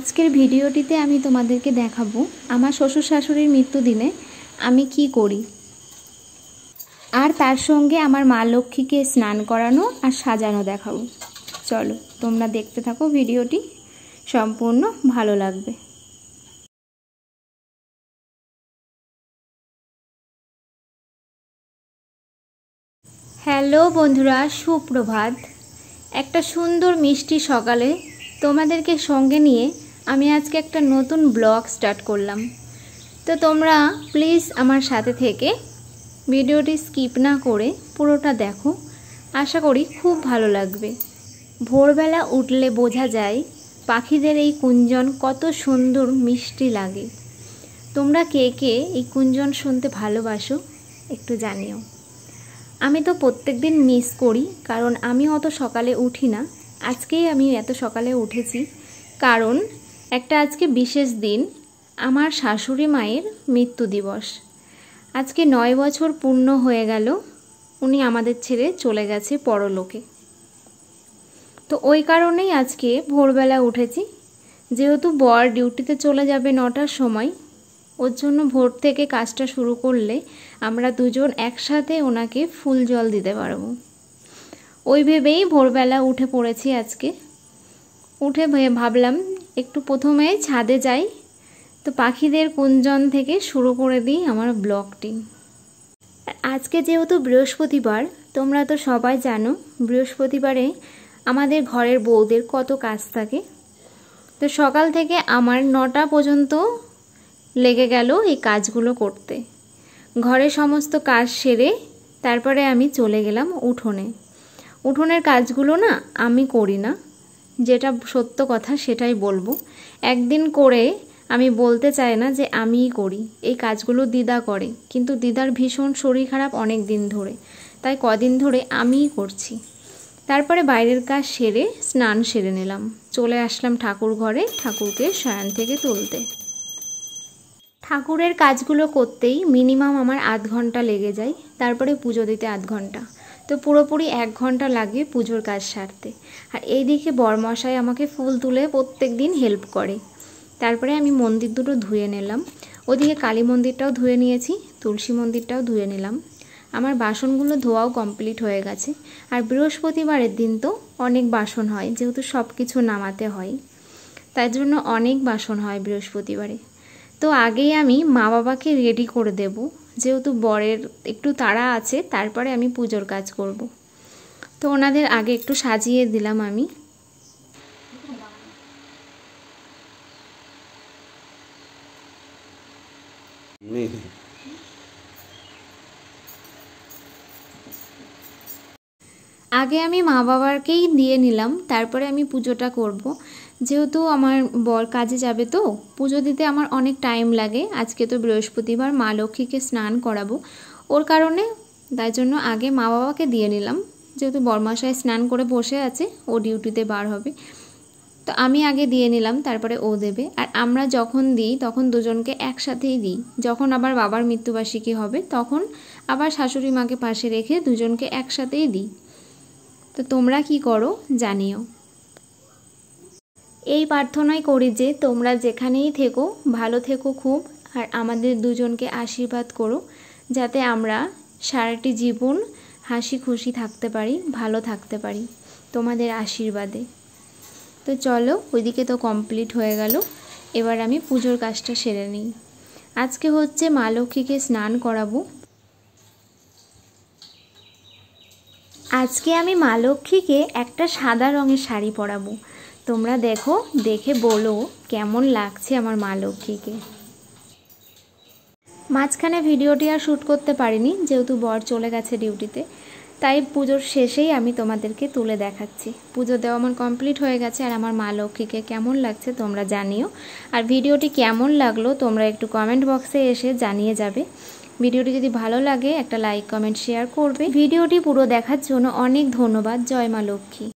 আজকের ভিডিওটিতে আমি তোমাদেরকে দেখাবো আমার শ্বশুর শাশুড়ির মৃত্যুদিনে আমি কি করি, আর তার সঙ্গে আমার মা লক্ষ্মীকে স্নান করানো আর সাজানো দেখাবো। চলো তোমরা দেখতে থাকো, ভিডিওটি সম্পূর্ণ ভালো লাগবে। হ্যালো বন্ধুরা, সুপ্রভাত। একটা সুন্দর মিষ্টি সকালে তোমাদেরকে সঙ্গে নিয়ে আমি আজকে একটা নতুন ব্লগ স্টার্ট করলাম। তো তোমরা প্লিজ আমার সাথে থেকে ভিডিওটি স্কিপ না করে পুরোটা দেখো, আশা করি খুব ভালো লাগবে। ভোরবেলা উঠলে বোঝা যায় পাখিদের এই কুঞ্জন কত সুন্দর মিষ্টি লাগে। তোমরা কে কে এই কুঞ্জন শুনতে ভালোবাসো একটু জানিও। আমি তো প্রত্যেক দিন মিস করি, কারণ আমি অত সকালে উঠি না। আজকেই আমি এত সকালে উঠেছি কারণ একটা আজকে বিশেষ দিন, আমার শাশুড়ি মায়ের মৃত্যু দিবস। আজকে 9 বছর পূর্ণ হয়ে গেল, উনি আমাদের ছেড়ে চলে গেছে পরলোকে। তো ওই কারণেই আজকে ভোরবেলা উঠেছি, যেহেতু বর ডিউটিতে চলে যাবে 9টার সময়, ওর জন্য ভোর থেকে কাজটা শুরু করলে আমরা দুজন একসাথে ওনাকে ফুল জল দিতে পারবো। ওই ভেবেই ভোরবেলা উঠে পড়েছি আজকে। উঠে ভাবলাম একটু প্রথমে ছাদে যাই, তো পাখিদের কুঞ্জন থেকে শুরু করে দিই আমার ব্লগটি। আজকে যেহেতু বৃহস্পতিবার, তোমরা তো সবাই জানো বৃহস্পতিবারে আমাদের ঘরের বউদের কত কাজ থাকে। তো সকাল থেকে আমার 9টা পর্যন্ত লেগে গেল এই কাজগুলো করতে। ঘরে সমস্ত কাজ সেরে তারপরে আমি চলে গেলাম উঠোনে। উঠোনের কাজগুলো না আমি করি না, যেটা সত্য কথা সেটাই বলবো। একদিন করে আমি বলতে চাই না যে আমিই করি, এই কাজগুলো দিদা করে, কিন্তু দিদার ভীষণ শরীর খারাপ অনেক দিন ধরে, তাই কদিন ধরে আমিই করছি। তারপরে বাইরের কাজ সেরে স্নান সেরে নিলাম, চলে আসলাম ঠাকুর ঘরে ঠাকুরকে শয়ন থেকে তুলতে। ঠাকুরের কাজগুলো করতেই মিনিমাম আমার আধ ঘন্টা লেগে যায়, তারপরে পুজো দিতে আধ ঘন্টা, তো পুরোপুরি 1 ঘন্টা লাগে পুজোর কাজ সারতে। আর এইদিকে বরমশাই আমাকে ফুল তুলে প্রত্যেক দিন হেল্প করে। তারপরে আমি মন্দির দুটো ধুয়ে নিলাম, ওদিকে কালী মন্দিরটাও ধুয়ে নিয়েছি, তুলসী মন্দিরটাও ধুয়ে নিলাম। আমার বাসনগুলো ধোয়াও কমপ্লিট হয়ে গেছে। আর বৃহস্পতিবারের দিন তো অনেক বাসন হয়, যেহেতু সব কিছু নামাতে হয়, তাই জন্য অনেক বাসন হয় বৃহস্পতিবারে। তো আগেই আমি মা বাবাকে রেডি করে দেব, যেহেতু বরের একটু তাড়া আছে, তারপরে আমি পুজোর কাজ করব। তো ওনাদের আগে একটু সাজিয়ে দিলাম আমি। আগে আমি মা বাবাকেই দিয়ে নিলাম, তারপরে আমি পুজোটা করব। যেহেতু আমার বর কাজে যাবে, তো পুজো দিতে আমার অনেক টাইম লাগে। আজকে তো বৃহস্পতিবার, মা লক্ষ্মীকে স্নান করাবো, ওর কারণে তাই জন্য আগে মা বাবাকে দিয়ে নিলাম। যেহেতু বরমশাই স্নান করে বসে আছে, ও ডিউটিতে বার হবে, তো আমি আগে দিয়ে নিলাম, তারপরে ও দেবে। আর আমরা যখন দিই তখন দুজনকে একসাথেই দিই। যখন আবার বাবার মৃত্যুবার্ষিকী হবে তখন আবার শাশুড়ি মাকে পাশে রেখে দুজনকে একসাথেই দিই। তো তোমরা কি করো জানিও। এই প্রার্থনাই করি যে তোমরা যেখানেই থেকো ভালো থেকো খুব, আর আমাদের দুজনকে আশীর্বাদ করো যাতে আমরা সারাটি জীবন হাসি খুশি থাকতে পারি, ভালো থাকতে পারি তোমাদের আশীর্বাদে। তো চলো, ওইদিকে তো কমপ্লিট হয়ে গেল, এবার আমি পুজোর কাজটা সেরে নিই। আজকে হচ্ছে মা লক্ষ্মীকে স্নান করাবো। আজকে আমি মা লক্ষ্মীকে একটা সাদা রঙের শাড়ি পরাবো। তোমরা দেখো, দেখে বলো কেমন লাগছে আমার মা লক্ষ্মীকে। মাঝখানে ভিডিওটি আর শ্যুট করতে পারিনি, যেহেতু বর চলে গেছে ডিউটিতে, তাই পুজোর শেষেই আমি তোমাদেরকে তুলে দেখাচ্ছি। পুজো দেওয়া আমার কমপ্লিট হয়ে গেছে, আর আমার মা লক্ষ্মীকে কেমন লাগছে তোমরা জানিও। আর ভিডিওটি কেমন লাগলো তোমরা একটু কমেন্ট বক্সে এসে জানিয়ে যাবে। ভিডিওটি যদি ভালো লাগে একটা লাইক কমেন্ট শেয়ার করবে। ভিডিওটি পুরো দেখার জন্য অনেক ধন্যবাদ। জয় মা লক্ষ্মী।